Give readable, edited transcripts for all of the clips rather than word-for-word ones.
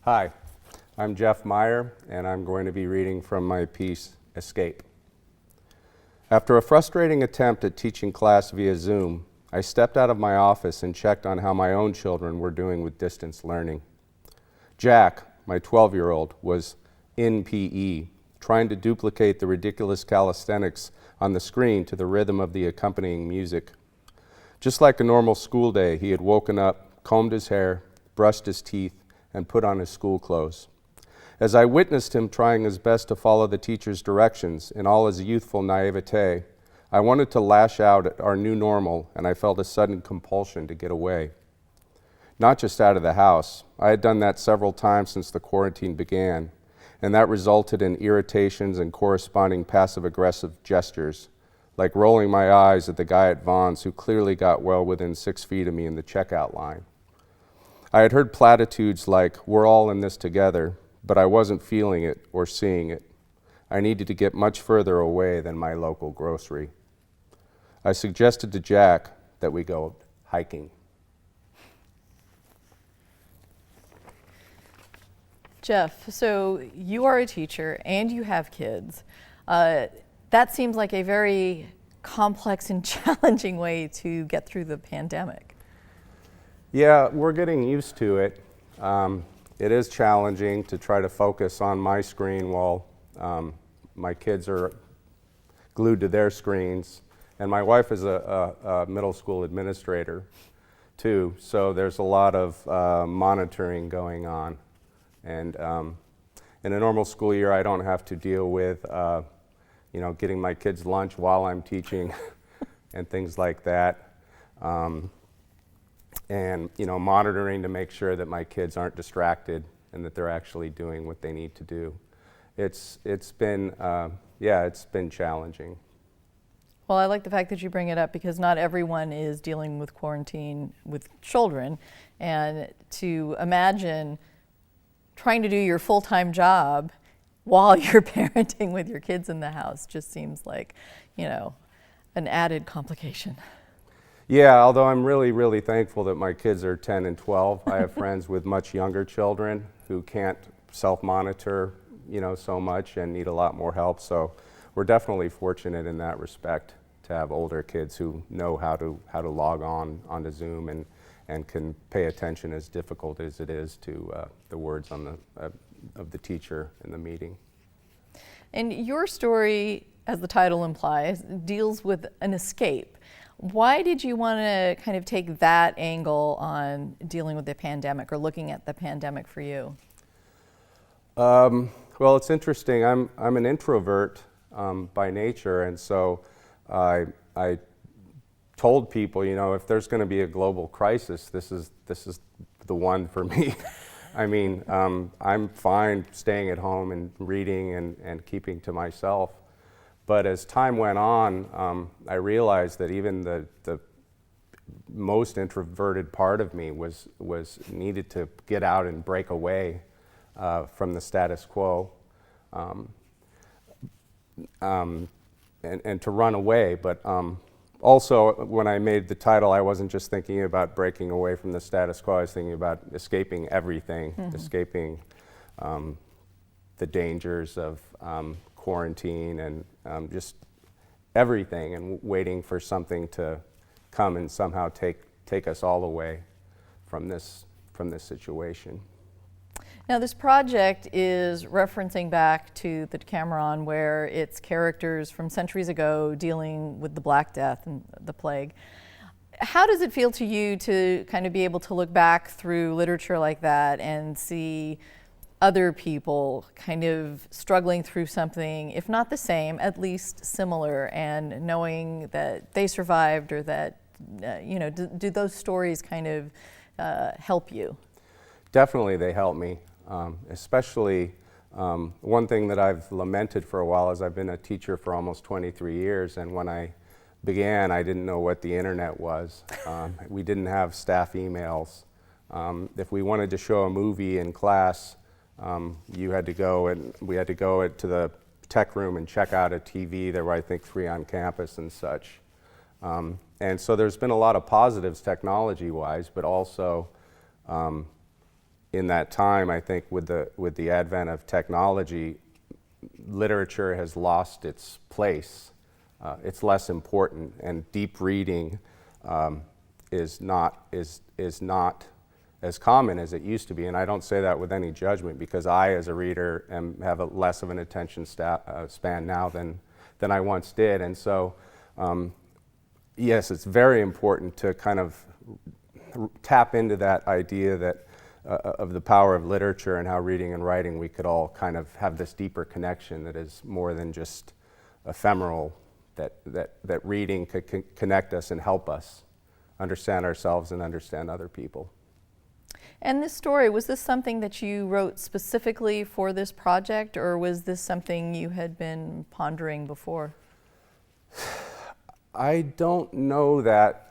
Hi, I'm Jeff Meyer, and I'm going to be reading from my piece, Escape. After a frustrating attempt at teaching class via Zoom, I stepped out of my office and checked on how my own children were doing with distance learning. Jack, my 12-year-old, was in PE, trying to duplicate the ridiculous calisthenics on the screen to the rhythm of the accompanying music. Just like a normal school day, he had woken up, combed his hair, brushed his teeth, and put on his school clothes. As I witnessed him trying his best to follow the teacher's directions in all his youthful naivete, I wanted to lash out at our new normal, and I felt a sudden compulsion to get away. Not just out of the house. I had done that several times since the quarantine began, and that resulted in irritations and corresponding passive-aggressive gestures, like rolling my eyes at the guy at Vaughn's who clearly got well within 6 feet of me in the checkout line. I had heard platitudes like, "We're all in this together," but I wasn't feeling it or seeing it. I needed to get much further away than my local grocery. I suggested to Jack that we go hiking. Jeff, so you are a teacher and you have kids. That seems like a very complex and challenging way to get through the pandemic. Yeah, we're getting used to it. It is challenging to try to focus on my screen while my kids are glued to their screens. And my wife is a middle school administrator too, so there's a lot of monitoring going on. And in a normal school year, I don't have to deal with getting my kids lunch while I'm teaching and things like that. And monitoring to make sure that my kids aren't distracted and that they're actually doing what they need to do. It's been challenging. Well, I like the fact that you bring it up because not everyone is dealing with quarantine with children, and to imagine trying to do your full-time job while you're parenting with your kids in the house just seems like, an added complication. Yeah, although I'm really, really thankful that my kids are 10 and 12. I have friends with much younger children who can't self-monitor, so much and need a lot more help. So we're definitely fortunate in that respect to have older kids who know how to log onto Zoom and can pay attention, as difficult as it is to the words on of the teacher in the meeting. And your story, as the title implies, deals with an escape. Why did you want to kind of take that angle on dealing with the pandemic or looking at the pandemic for you? Well, it's interesting. I'm an introvert by nature, and so I told people, if there's going to be a global crisis, this is the one for me. I mean, I'm fine staying at home and reading and keeping to myself. But as time went on, I realized that even the most introverted part of me was needed to get out and break away from the status quo, and to run away. But also, when I made the title, I wasn't just thinking about breaking away from the status quo. I was thinking about escaping everything, escaping the dangers of quarantine and just everything, and waiting for something to come and somehow take us all away from this situation. Now, this project is referencing back to the Decameron, where it's characters from centuries ago dealing with the Black Death and the plague. How does it feel to you to kind of be able to look back through literature like that and see other people kind of struggling through something, if not the same, at least similar, and knowing that they survived, or that, do those stories kind of help you? Definitely they help me, especially one thing that I've lamented for a while is I've been a teacher for almost 23 years, and when I began, I didn't know what the internet was. We didn't have staff emails. If we wanted to show a movie in class, we had to go to the tech room and check out a TV. There were, I think, 3 on campus and such. And so there's been a lot of positives technology-wise, but also in that time, I think with the advent of technology, literature has lost its place. It's less important, and deep reading is not as common as it used to be. And I don't say that with any judgment, because I, as a reader, have a less of an attention span now than I once did. And so, yes, it's very important to kind of tap into that idea that of the power of literature, and how reading and writing, we could all kind of have this deeper connection that is more than just ephemeral, that reading could connect us and help us understand ourselves and understand other people. And this story, was this something that you wrote specifically for this project, or was this something you had been pondering before? I don't know that.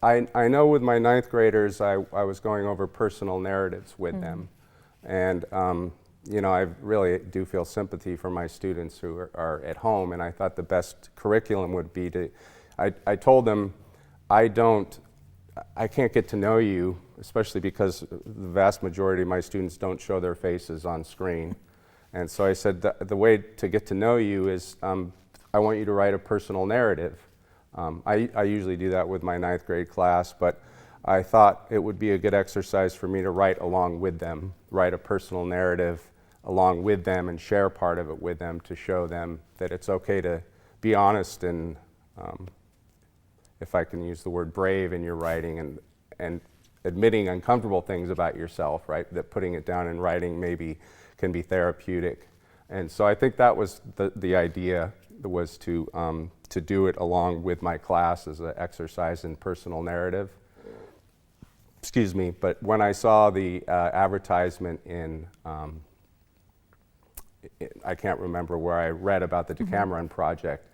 I know with my ninth graders, I was going over personal narratives with them. And you know, I really do feel sympathy for my students who are at home, and I thought the best curriculum would be to, I told them, I can't get to know you, especially because the vast majority of my students don't show their faces on screen. And so I said, the way to get to know you is, I want you to write a personal narrative. I usually do that with my ninth grade class, but I thought it would be a good exercise for me to write along with them, write a personal narrative along with them and share part of it with them, to show them that it's okay to be honest and, if I can use the word, brave in your writing, and admitting uncomfortable things about yourself, right? That putting it down in writing maybe can be therapeutic. And so I think that was the idea, was to do it along with my class as an exercise in personal narrative. Excuse me, but when I saw the advertisement in, I can't remember where I read about the Decameron project,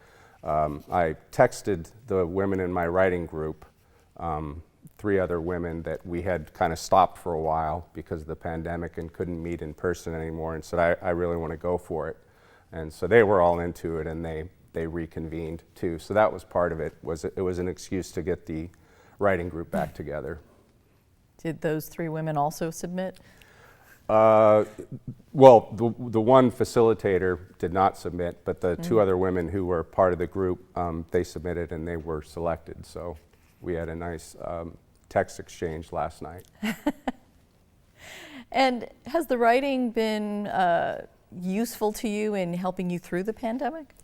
I texted the women in my writing group, 3 other women that we had kind of stopped for a while because of the pandemic and couldn't meet in person anymore, and said, I really want to go for it. And so they were all into it, and they reconvened too. So that was part of it. It was an excuse to get the writing group back together. Did those 3 women also submit? Well, the one facilitator did not submit, but the 2 other women who were part of the group, they submitted and they were selected. So we had a nice text exchange last night. And has the writing been useful to you in helping you through the pandemic?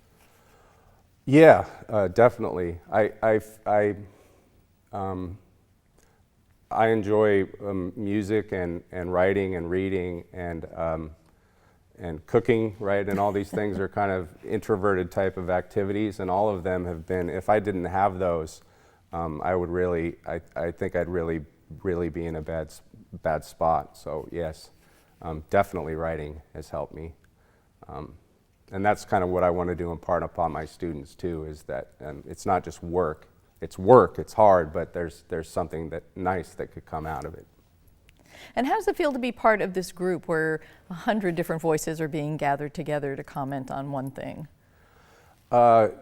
Yeah, definitely. I enjoy music and writing and reading and cooking, right? And all these things are kind of introverted type of activities, and all of them have been, if I didn't have those, I think I'd really be in a bad spot. So yes, definitely writing has helped me. And that's kind of what I want to do, impart upon my students too, is that it's not just work. It's work, it's hard, but there's something nice that could come out of it. And how does it feel to be part of this group where 100 different voices are being gathered together to comment on one thing? The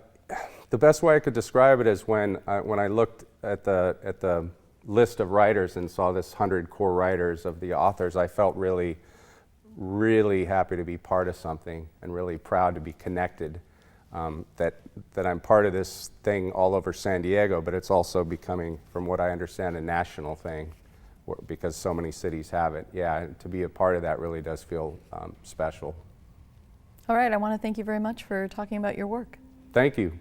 best way I could describe it is when I looked at the list of writers and saw this 100 core writers of the authors, I felt really, really happy to be part of something and really proud to be connected. That I'm part of this thing all over San Diego, but it's also becoming, from what I understand, a national thing because so many cities have it. Yeah, to be a part of that really does feel special. All right, I want to thank you very much for talking about your work. Thank you.